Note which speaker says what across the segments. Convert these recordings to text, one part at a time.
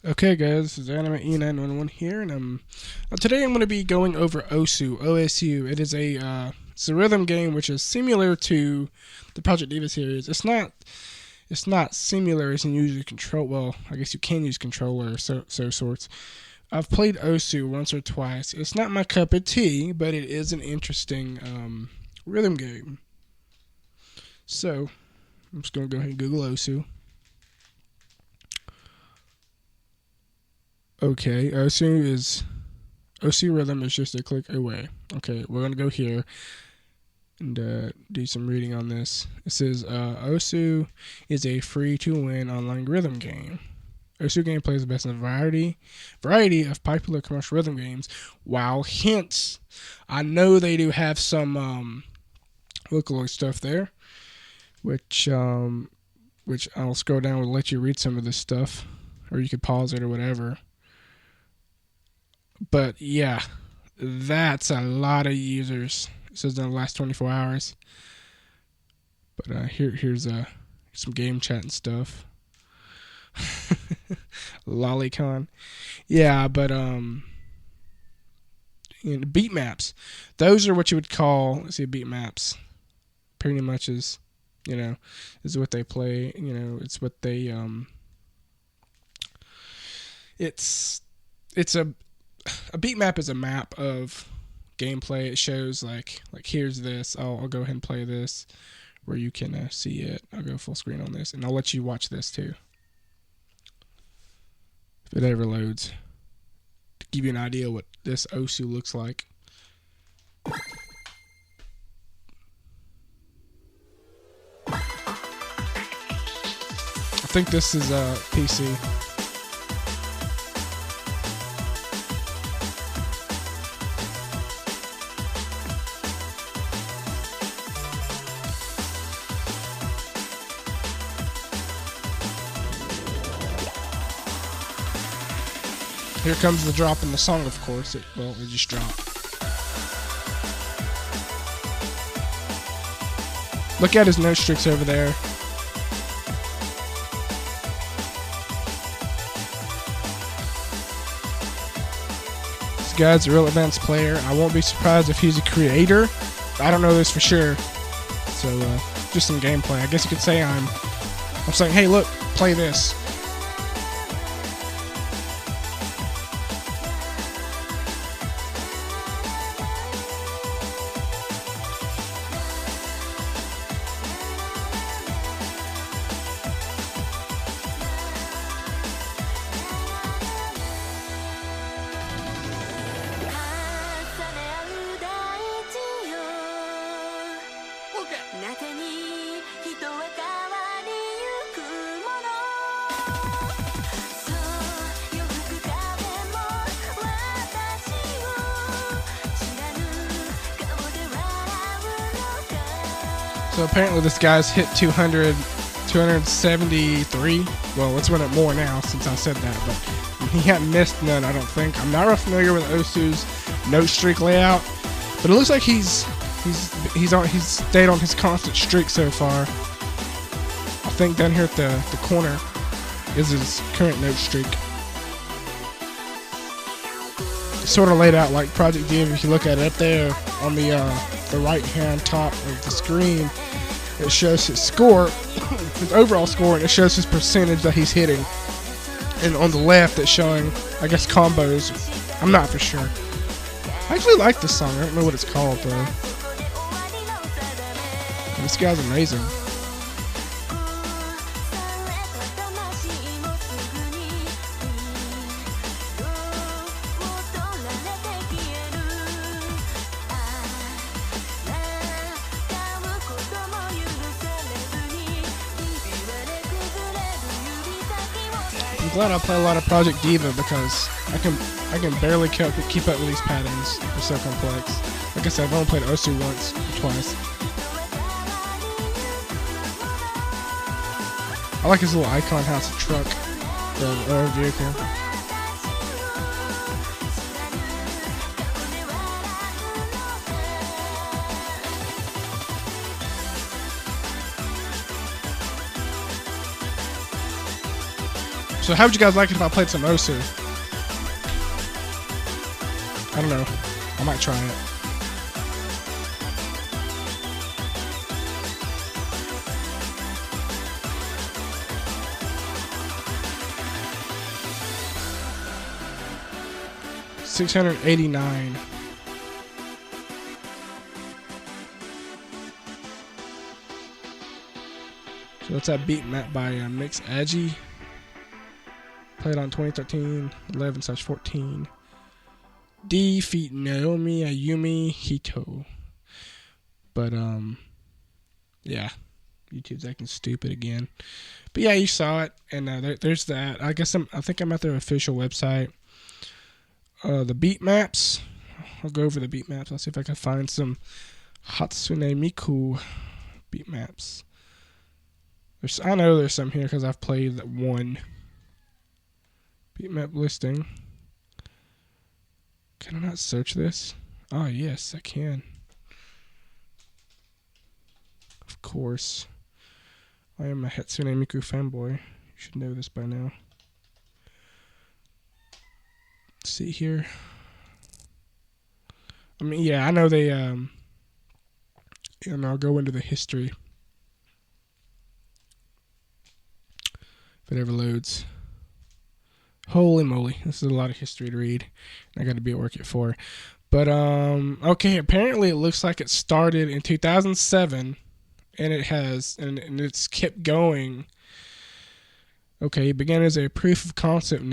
Speaker 1: Okay, guys, this is Anime E911 here, and today I'm going to be going over OSU. OSU. It's a rhythm game which is similar to the Project Diva series. It's not similar as in using control. Well, I guess you can use controller, so sorts. I've played OSU once or twice. It's not my cup of tea, but it is an interesting rhythm game. So I'm just going to go ahead and Google OSU. Okay, OSU rhythm is just a click away. Okay, we're gonna go here and do some reading on this. It says OSU is a free-to-win online rhythm game. OSU gameplay is based on a variety of popular commercial rhythm games. While hints, I know they do have some lookalike stuff there, which I'll scroll down and let you read some of this stuff, or you could pause it or whatever. But yeah, that's a lot of users. It says in the last 24 hours. But here's some game chat and stuff. Lolicon. Yeah, but beat maps. Those are what you would call, let's see, beat maps. Pretty much is what they play. It's what they it's a beat map is a map of gameplay. It shows like here's this. I'll go ahead and play this where you can see it. I'll go full screen on this, and I'll let you watch this too if it ever loads to give you an idea what this OSU looks like. I think this is a PC. Here comes the drop in the song, of course. It just dropped. Look at his note streaks over there. This guy's a real advanced player. I won't be surprised if he's a creator. I don't know this for sure. So, just some gameplay. I guess you could say I'm saying, hey, look, play this. So apparently this guy's hit 273. Well, it's went up more now since I said that, but he hadn't missed none, I don't think. I'm not real familiar with OSU's note streak layout, but it looks like he's stayed on his constant streak so far. I think down here at the corner is his current note streak. It's sort of laid out like Project Diva. If you look at it up there on the right hand top of the screen, it shows his score, his overall score, and it shows his percentage that he's hitting. And on the left, it's showing, I guess, combos. I'm not for sure. I actually like this song. I don't know what it's called though. This guy's amazing. I'm glad I play a lot of Project Diva because I can barely keep up with these patterns. They're so complex. Like I said, I've only played OSU once or twice. I like his little icon how it's a truck or a vehicle. So how would you guys like it if I played some Osu? I don't know. I might try it. $689. So it's that beat map by Mix Agi. Played on 2013, 11/14. Defeat Naomi Ayumi Hito. But yeah, YouTube's acting stupid again. But yeah, you saw it, and there's that. I think I'm at their official website. The beat maps. I'll go over the beat maps. I'll see if I can find some Hatsune Miku beat maps. I know there's some here because I've played that one. Beat map listing. Can I not search this? Oh, yes, I can. Of course. I am a Hatsune Miku fanboy. You should know this by now. Let's see here. I mean, yeah, I know they, and I'll go into the history. If it ever loads. Holy moly, this is a lot of history to read. I got to be at work at 4. But, okay, apparently it looks like it started in 2007, and and it's kept going. Okay, it began as a proof of concept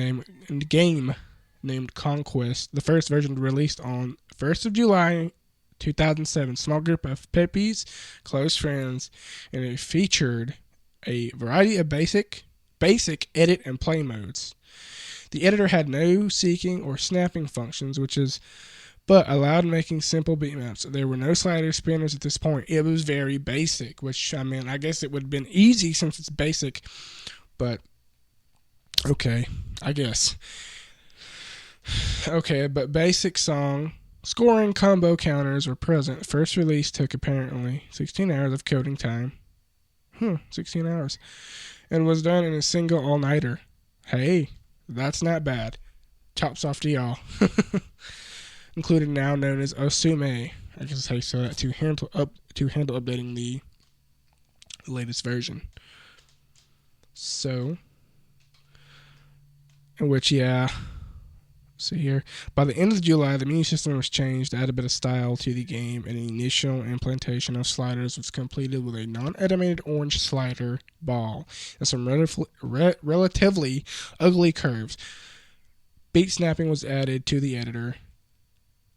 Speaker 1: game named Conquest. The first version released on 1st of July 2007. Small group of Peppies, close friends, and it featured a variety of basic edit and play modes. The editor had no seeking or snapping functions, but allowed making simple beatmaps. There were no slider spinners at this point. It was very basic, which, I mean, I guess it would have been easy since it's basic, but okay, I guess. Okay, but basic song scoring combo counters were present. First release took apparently 16 hours of coding time. 16 hours. And was done in a single all-nighter. Hey, that's not bad. Chops off to y'all. Included now known as Osume. I guess how you say that to handle updating the latest version. So, in which, yeah, see here. By the end of July, the menu system was changed to add a bit of style to the game, and the initial implementation of sliders was completed with a non-animated orange slider ball and some relatively ugly curves. Beat snapping was added to the editor,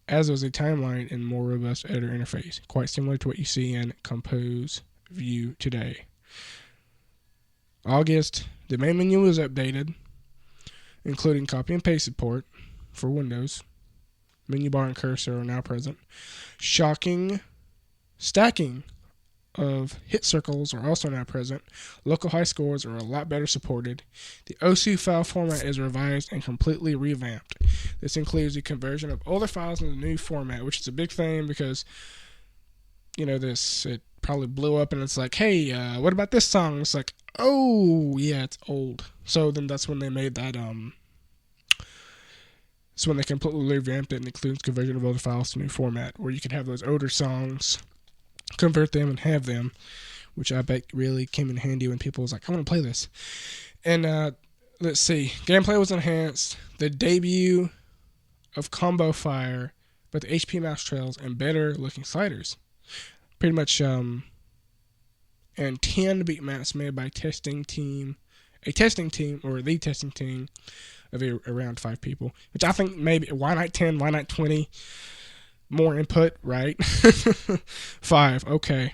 Speaker 1: as was a timeline and more robust editor interface, quite similar to what you see in Compose View today. August, the main menu was updated, including copy and paste support for Windows. Menu bar and cursor are now present. Stacking of hit circles are also now present. Local high scores are a lot better supported. The Osu file format is revised and completely revamped. This includes the conversion of older files into the new format, which is a big thing because, it probably blew up and it's like, hey, what about this song? It's like, oh, yeah, it's old. So then that's when they made that, so when they completely revamped it and includes conversion of older files to new format, where you can have those older songs, convert them and have them, which I bet really came in handy when people was like, I want to play this. And let's see, gameplay was enhanced. The debut of Combo Fire, but the HP mouse trails and better looking sliders. Pretty much, and 10 beat maps made by the testing team of around 5 people, which I think maybe, why not 10, why not 20? More input, right? 5, okay.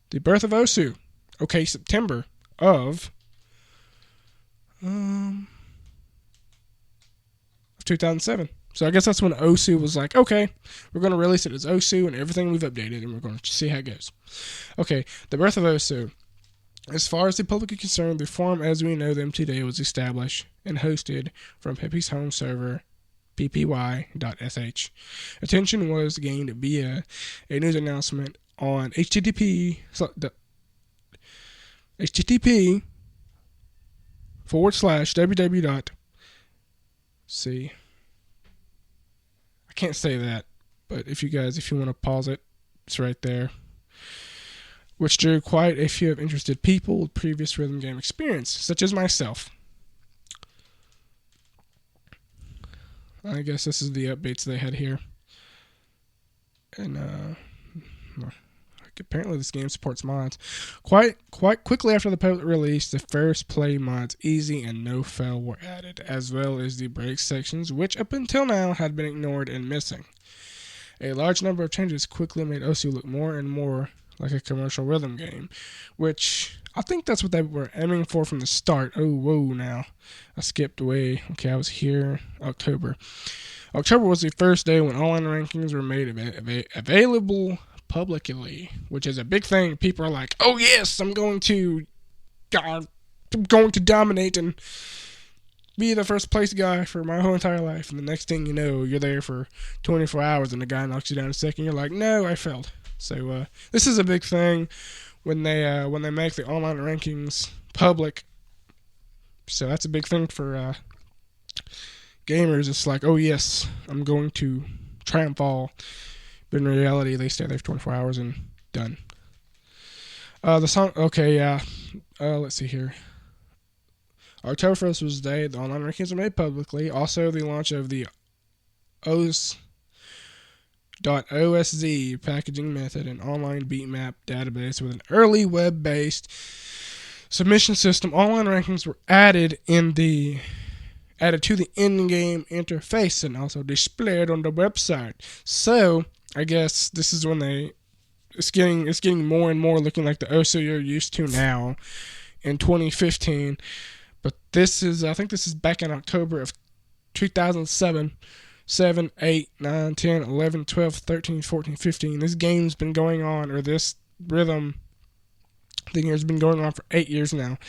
Speaker 1: The birth of Osu. Okay, September of 2007. So I guess that's when Osu was like, okay, we're going to release it as Osu and everything we've updated, and we're going to see how it goes. Okay, the birth of Osu. As far as the public is concerned, the forum as we know them today was established and hosted from Peppy's home server, ppy.sh. Attention was gained via a news announcement on http http /www. See, I can't say that, but if you want to pause it, it's right there. Which drew quite a few of interested people with previous rhythm game experience, such as myself. I guess this is the updates they had here. And apparently this game supports mods. Quite quickly after the public release, the first play mods Easy and No Fail were added, as well as the break sections, which up until now had been ignored and missing. A large number of changes quickly made Osu look more and more like a commercial rhythm game, which I think that's what they were aiming for from the start. Oh, whoa, now. I skipped away. Okay, I was here October. October was the first day when online rankings were made available publicly, which is a big thing. People are like, oh yes, I'm going to dominate and be the first place guy for my whole entire life. And the next thing you know, you're there for 24 hours and the guy knocks you down a second. You're like, no, I failed. So this is a big thing when they make the online rankings public. So that's a big thing for gamers. It's like, oh yes, I'm going to triumph all. But in reality, they stay there for 24 hours and done. The song, okay, yeah. Let's see here. October 1st was the day the online rankings were made publicly. Also, the launch of the OS.OSZ packaging method, an online beatmap database with an early web-based submission system. Online rankings were added to the in-game interface and also displayed on the website. So I guess this is when it's getting more and more looking like the Osu you're used to now in 2015. But I think this is back in October of 2007. 7, 8, 9, 10, 11, 12, 13, 14, 15. This game's been going on, or this rhythm thing has been going on for 8 years now.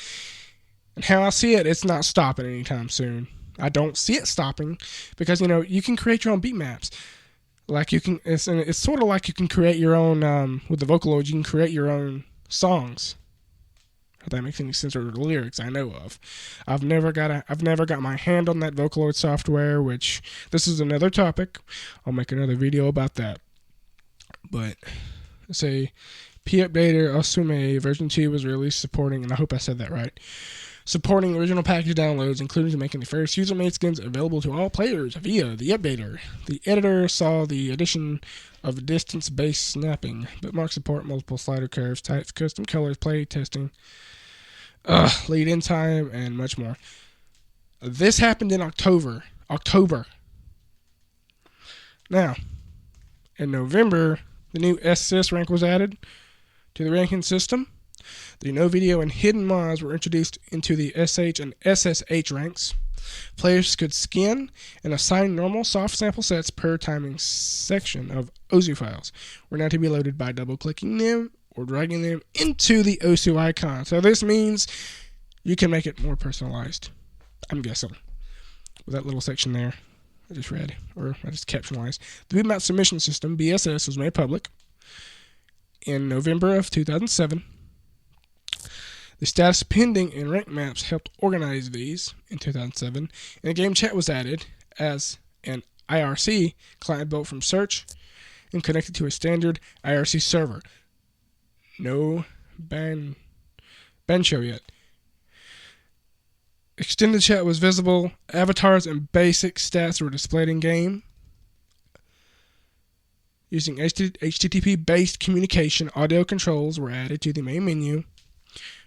Speaker 1: And how I see it, it's not stopping anytime soon. I don't see it stopping because, you can create your own beat maps. Like it's sort of like you can create your own, with the Vocaloid, you can create your own songs. If that makes any sense, or the lyrics I know of. I've never got my hand on that Vocaloid software, which this is another topic. I'll make another video about that. But let's say P-Updater Osume version 2 was released supporting, and I hope I said that right, supporting original package downloads, including making the first user-made skins available to all players via the updater. The editor saw the addition of distance-based snapping, bookmark support, multiple slider curves, types, custom colors, play testing, lead-in time, and much more. This happened in October. Now, in November, the new SS rank was added to the ranking system. The no video and hidden mods were introduced into the SH and SSH ranks. Players could skin and assign normal soft sample sets per timing section of Osu files. Were now to be loaded by double-clicking them or dragging them into the Osu icon. So this means you can make it more personalized, I'm guessing, with that little section there I just read, or I just captionalized. The Beatmap Submission System, BSS, was made public in November of 2007. The status pending and rank maps helped organize these in 2007, and a game chat was added as an IRC client built from search and connected to a standard IRC server. No Bancho yet. Extended chat was visible. Avatars and basic stats were displayed in game. Using HTTP-based communication, audio controls were added to the main menu.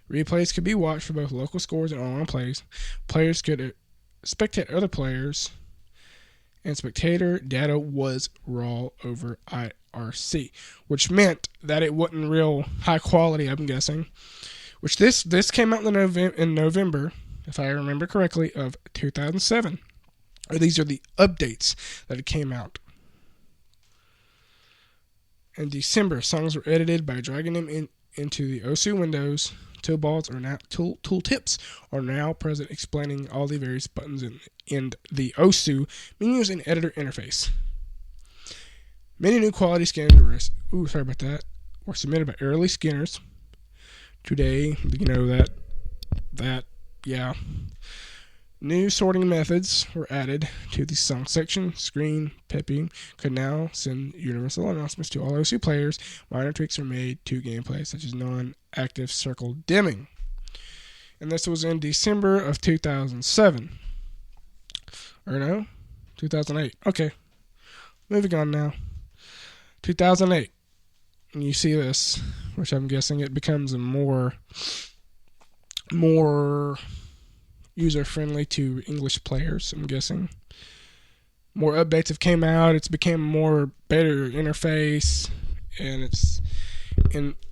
Speaker 1: Replays could be watched for both local scores and online plays. Players could spectate other players, and spectator data was raw over IRC, which meant that it wasn't real high quality, I'm guessing. Which this came out in November, if I remember correctly, of 2007. Or these are the updates that it came out. In December, songs were edited by dragging them into the Osu windows. Tooltips are now present, explaining all the various buttons in the Osu menus and editor interface. Many new quality skins were submitted by early skinners today. Yeah. New sorting methods were added to the song section. Screen Peppy could now send universal announcements to all OSU players. Minor tweaks were made to gameplay, such as non-active circle dimming. And this was in December of 2007. Or no? 2008. Okay. Moving on now. 2008. And you see this, which I'm guessing it becomes a more user-friendly to English players, I'm guessing. More updates have came out. It's become more better interface, and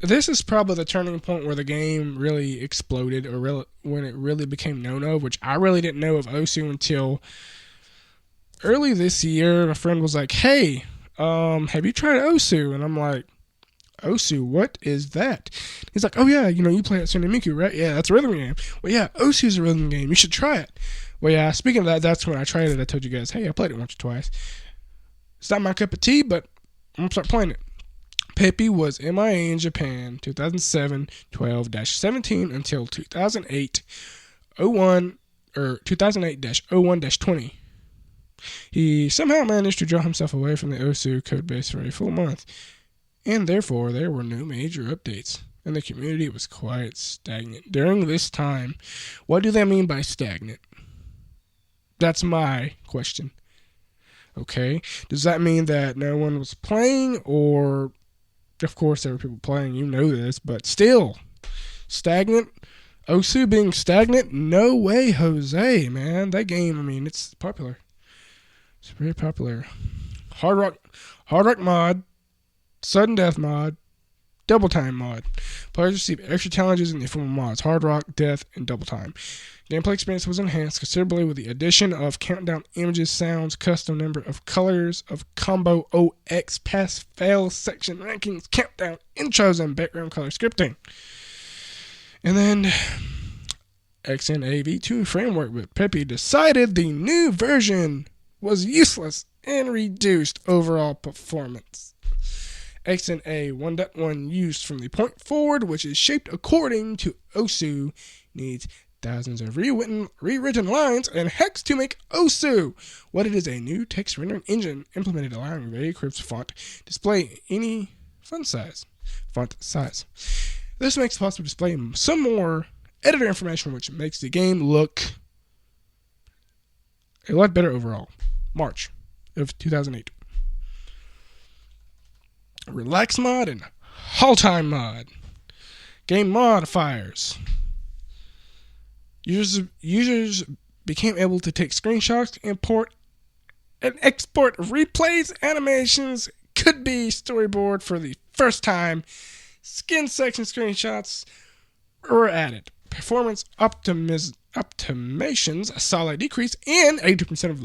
Speaker 1: this is probably the turning point where the game really exploded, or when it really became known of, which I really didn't know of OSU until early this year. My friend was like, "Hey, have you tried OSU?" And I'm like, "OSU, what is that?" He's like, "Oh yeah, you play at Tsunemiku, right? Yeah, that's a rhythm game." "Well, yeah, OSU's a rhythm game. You should try it." Well, yeah, speaking of that, that's when I tried it. I told you guys, hey, I played it once or twice. It's not my cup of tea, but I'm going to start playing it. Peppy was MIA in Japan 2007-12-17 until 2008-01-20. He somehow managed to draw himself away from the OSU codebase for a full month, and therefore there were no major updates, and the community was quite stagnant during this time. What do they mean by stagnant? That's my question. Okay, does that mean that no one was playing, or of course there were people playing, you know this, but still stagnant? OSU being stagnant? No way, Jose, man. That game, it's popular. It's very popular. Hard Rock mod, Sudden Death mod, Double Time mod. Players receive extra challenges in the form of mods: Hard Rock, Death, and Double Time. Gameplay experience was enhanced considerably with the addition of countdown images, sounds, custom number of colors of combo OX, pass, fail, section rankings, countdown, intros, and background color scripting. And then XNA V2 framework, but Peppy decided the new version was useless and reduced overall performance. XNA 1.1 used from the point forward, which is shaped according to OSU, needs thousands of rewritten lines and hex to make OSU what it is: a new text rendering engine implemented, allowing VariCrypt's font display any font size. This makes it possible to display some more editor information, which makes the game look a lot better overall. March of 2008. Relax mod and Hall Time mod. Game modifiers. Users became able to take screenshots, import and export replays. Animations could be storyboard for the first time. Skin section screenshots were added. Performance optimizations, a solid decrease, and 80%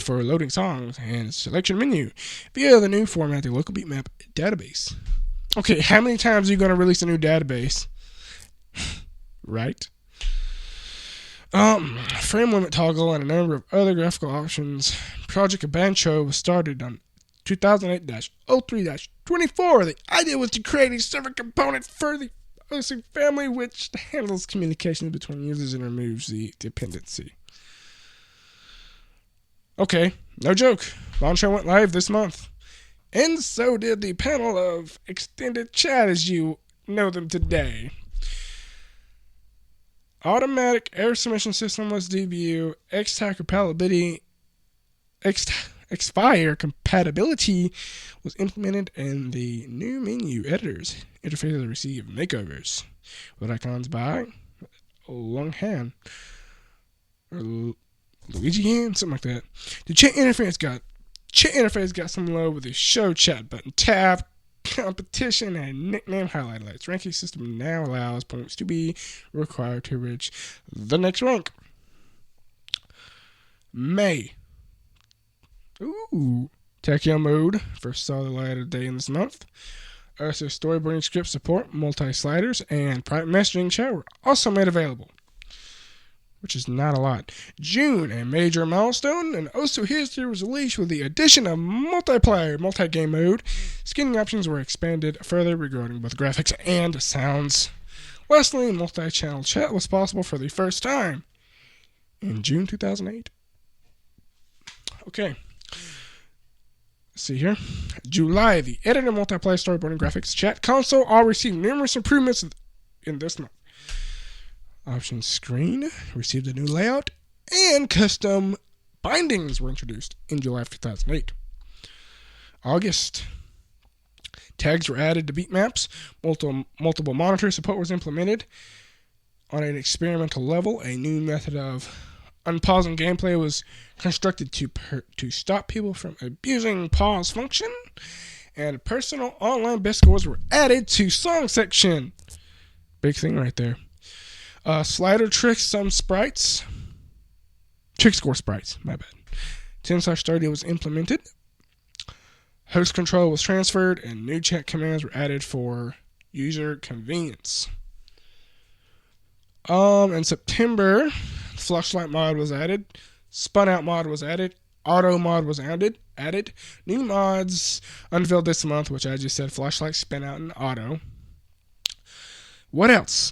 Speaker 1: for loading songs and selection menu via the new format, the local beatmap database. Okay, how many times are you going to release a new database? Right? Frame limit toggle and a number of other graphical options. Project Bancho was started on 2008-03-24. The idea was to create a server component for the OSU family, which handles communications between users and removes the dependency. Okay, no joke. Bancho went live this month. And so did the panel of extended chat as you know them today. Automatic error submission system was debuted. Xfire compatibility was implemented, and the new menu editors interfaces received makeovers with icons by Long Han or Luigi Han, something like that. The chat interface got some love with the show chat button tab, competition, and nickname highlights. Ranking system now allows points to be required to reach the next rank. May. Tachyon mode first saw the light of day in this month. Also, storyboarding script support, multi-sliders, and private messaging chat were also made available. which is not a lot. June, a major milestone in Osu history was released with the addition of multiplayer, multi-game mode. Skinning options were expanded further regarding both graphics and sounds. Lastly, multi-channel chat was possible for the first time in June 2008. Okay. Let's see here. July, the editor, multiplayer, storyboard, and graphics chat console all received numerous improvements in this month. Option screen received a new layout, and custom bindings were introduced in July of 2008. August, tags were added to beat maps. Multiple monitor support was implemented. On an experimental level, a new method of unpausing gameplay was constructed to stop people from abusing pause function. And personal online best scores were added to song section. Big thing right there. Slider tricks some sprites. Trick score sprites, my bad. 10/30 was implemented. Host control was transferred, and new chat commands were added for user convenience. In September, Flashlight mod was added. Spun out mod was added. Auto mod was added. New mods unveiled this month, which I just said, Flashlight, Spin out, and Auto. What else?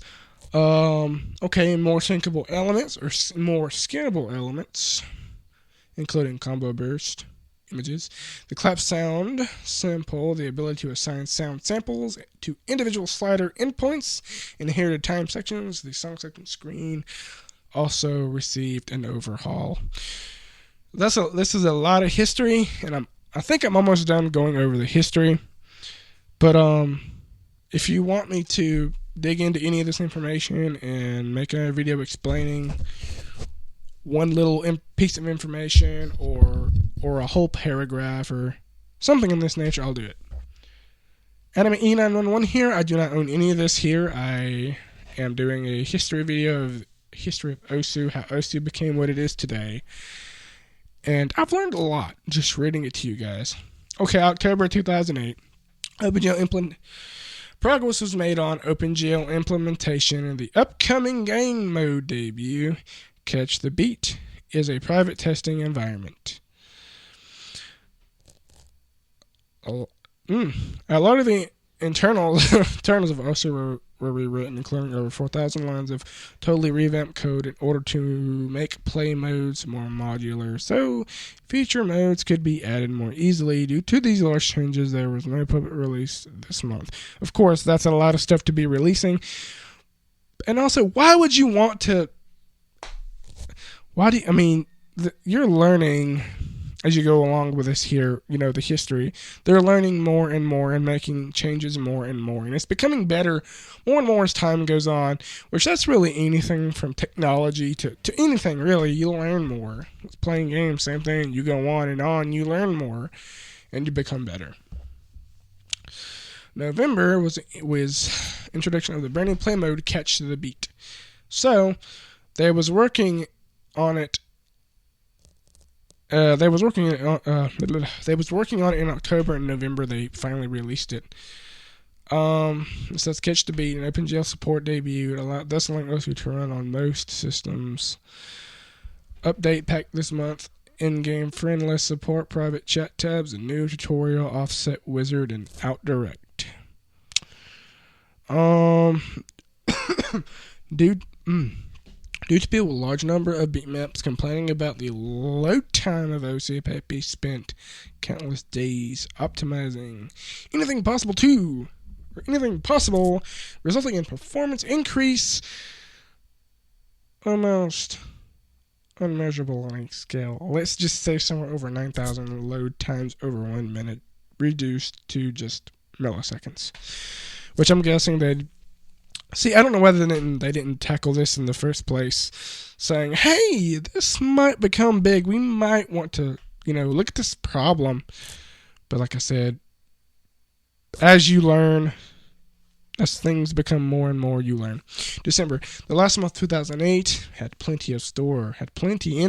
Speaker 1: Okay, more syncable elements, or more skinnable elements, including combo burst images. The clap sound sample, the ability to assign sound samples to individual slider endpoints, inherited time sections. The song section screen also received an overhaul. This is a lot of history, and I think I'm almost done going over the history. But if you want me to dig into any of this information and make a video explaining one little piece of information or a whole paragraph or something in this nature, I'll do it. Anime E911 here. I do not own any of this here. I am doing a history video of history of Osu, how Osu became what it is today. And I've learned a lot just reading it to you guys. Okay, October 2008. OpenGL progress was made on OpenGL implementation, and the upcoming game mode debut, Catch the Beat, is a private testing environment. A lot of the internals of Osu were rewritten, including over 4,000 lines of totally revamped code in order to make play modes more modular, so future modes could be added more easily. Due to these large changes, there was no public release this month. Of course, that's a lot of stuff to be releasing. And also, why would you want to... you're learning as you go along with this here, the history. They're learning more and more and making changes more and more. And it's becoming better more and more as time goes on, which that's really anything from technology to anything, really. You learn more. It's playing games, same thing. You go on, you learn more, and you become better. November was introduction of the brand new play mode, Catch the Beat. So, they was working on it. They was working on it in October and November. They finally released it. It says Catch the Beat, an OpenGL support debut. Thus allowing Osu to run on most systems. Update pack this month. In-game friendless support, private chat tabs, a new tutorial, offset wizard, and OutDirect. Due to people with a large number of beat maps complaining about the load time of Osu, Pepe spent countless days optimizing anything possible, resulting in performance increase almost unmeasurable on a scale. Let's just say somewhere over 9,000 load times over 1 minute, reduced to just milliseconds, which I'm guessing they'd... See, I don't know whether they didn't tackle this in the first place, saying, hey, this might become big. We might want to, look at this problem. But like I said, as you learn, as things become more and more, you learn. December, the last month, 2008, had plenty in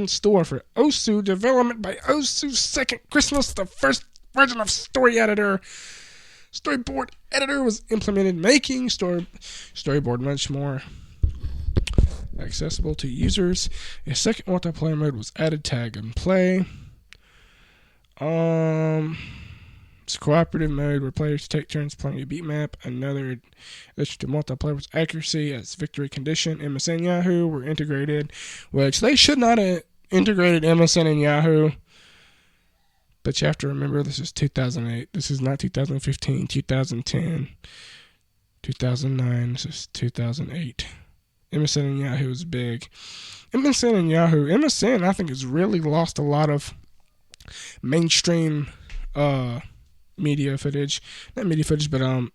Speaker 1: store for Osu development by Osu's second Christmas, the first version of Storyboard editor was implemented, making storyboard much more accessible to users. A second multiplayer mode was added, tag and play. It's a cooperative mode where players take turns playing a beat map. Another addition to multiplayer was accuracy as victory condition. MSN Yahoo were integrated, which they should not have integrated MSN and Yahoo. But you have to remember, this is 2008. This is not 2015, 2010, 2009. This is 2008. MSN and Yahoo is big. MSN, I think, has really lost a lot of mainstream media footage. Not media footage, but I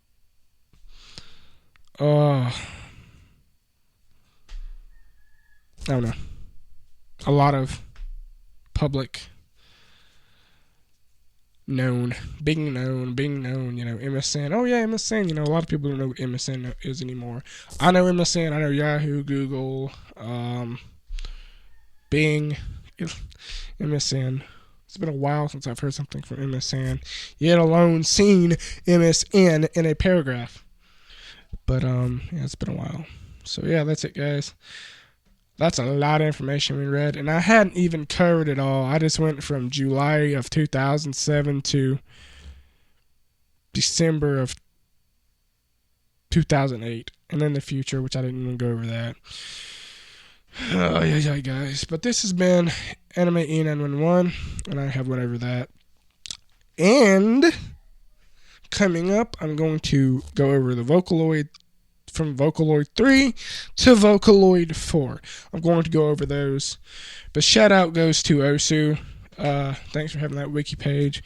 Speaker 1: don't know. A lot of public being known, MSN. Oh yeah, MSN. A lot of people don't know what MSN is anymore. I know MSN. I know Yahoo, Google, Bing, MSN. It's been a while since I've heard something from MSN, yet alone seen MSN in a paragraph. But yeah, it's been a while. So yeah, that's it, guys. That's a lot of information we read, and I hadn't even covered it all. I just went from July of 2007 to December of 2008, and then the future, which I didn't even go over that. Oh, yeah, guys. But this has been Anime E911, and I have went over that. And coming up, I'm going to go over the Vocaloid, from Vocaloid 3 to Vocaloid 4. I'm going to go over those. But shout out goes to Osu. Thanks for having that wiki page.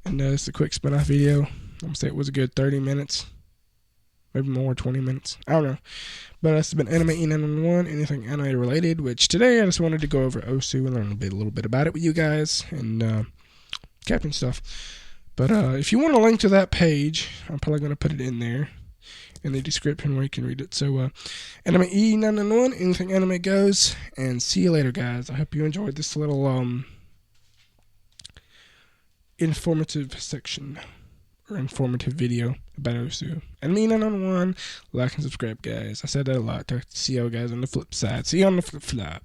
Speaker 1: And it's a quick spin-off video. I'm going to say it was a good 30 minutes. Maybe more, 20 minutes. I don't know. But this has been Anime E911, anything anime related, which today I just wanted to go over Osu and learn a little bit about it with you guys and Captain stuff. But if you want a link to that page, I'm probably going to put it in there in the description where you can read it. So, Anime E911, anything anime goes, and see you later, guys. I hope you enjoyed this little informative section. Or informative video about Osu. And me, E911, like and subscribe, guys. I said that a lot. See you guys on the flip side. See you on the flip flop.